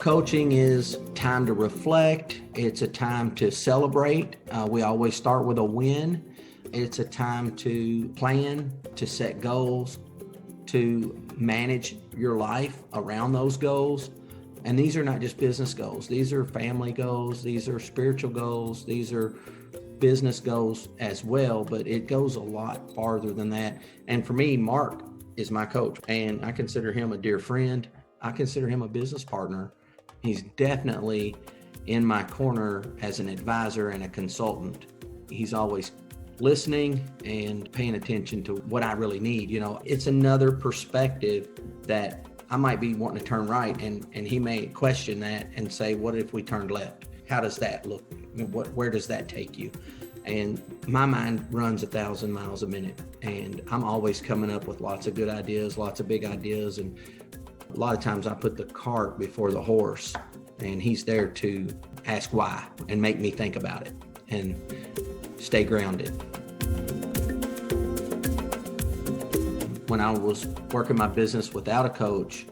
Coaching is time to reflect. It's a time to celebrate. We always start with a win. It's a time to plan, to set goals, to manage your life around those goals. And these are not just business goals. These are family goals. These are spiritual goals. These are business goals as well, but it goes a lot farther than that. And for me, Mark is my coach, and I consider him a dear friend. I consider him a business partner. He's definitely in my corner as an advisor and a consultant. He's always listening and paying attention to what I really need. You know, it's another perspective that I might be wanting to turn right, and he may question that and say, what if we turned left? How does that look? Where does that take you? And my mind runs 1,000 miles a minute, and I'm always coming up with lots of good ideas, lots of big ideas. And a lot of times I put the cart before the horse, and he's there to ask why and make me think about it and stay grounded. When I was working my business without a coach,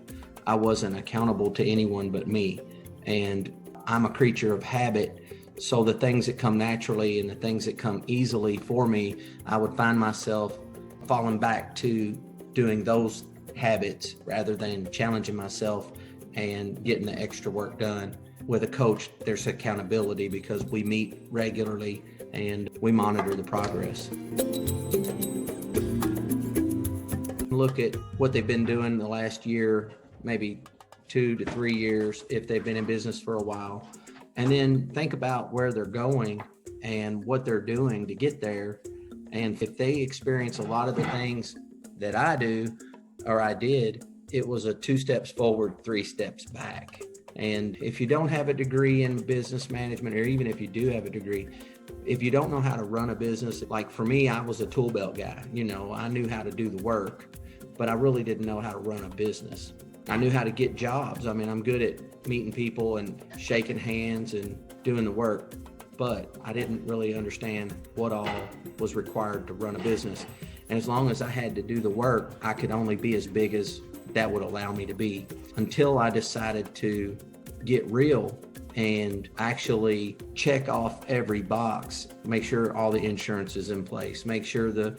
I wasn't accountable to anyone but me. And I'm a creature of habit. So the things that come naturally and the things that come easily for me, I would find myself falling back to doing those habits rather than challenging myself and getting the extra work done. With a coach, there's accountability because we meet regularly and we monitor the progress. Look at what they've been doing the last year, maybe 2 to 3 years if they've been in business for a while, and then think about where they're going and what they're doing to get there. And if they experience a lot of the things that I do or I did, it was a 2 steps forward, 3 steps back. And if you don't have a degree in business management, or even if you do have a degree, if you don't know how to run a business, like for me, I was a tool belt guy. You know, I knew how to do the work, but I really didn't know how to run a business. I knew how to get jobs. I mean, I'm good at meeting people and shaking hands and doing the work, but I didn't really understand what all was required to run a business. And as long as I had to do the work, I could only be as big as that would allow me to be, until I decided to get real and actually check off every box, make sure all the insurance is in place, make sure the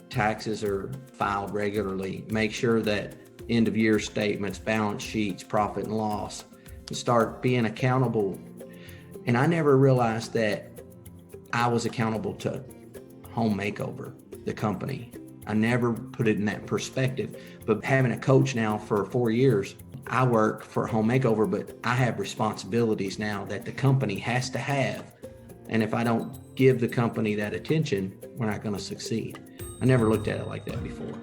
taxes are filed regularly, make sure that end of year statements, balance sheets, profit and loss, and start being accountable. And I never realized that I was accountable to Home Makeover, the company. I never put it in that perspective. But having a coach now for 4 years, I work for Home Makeover, but I have responsibilities now that the company has to have. And if I don't give the company that attention, we're not going to succeed. I never looked at it like that before.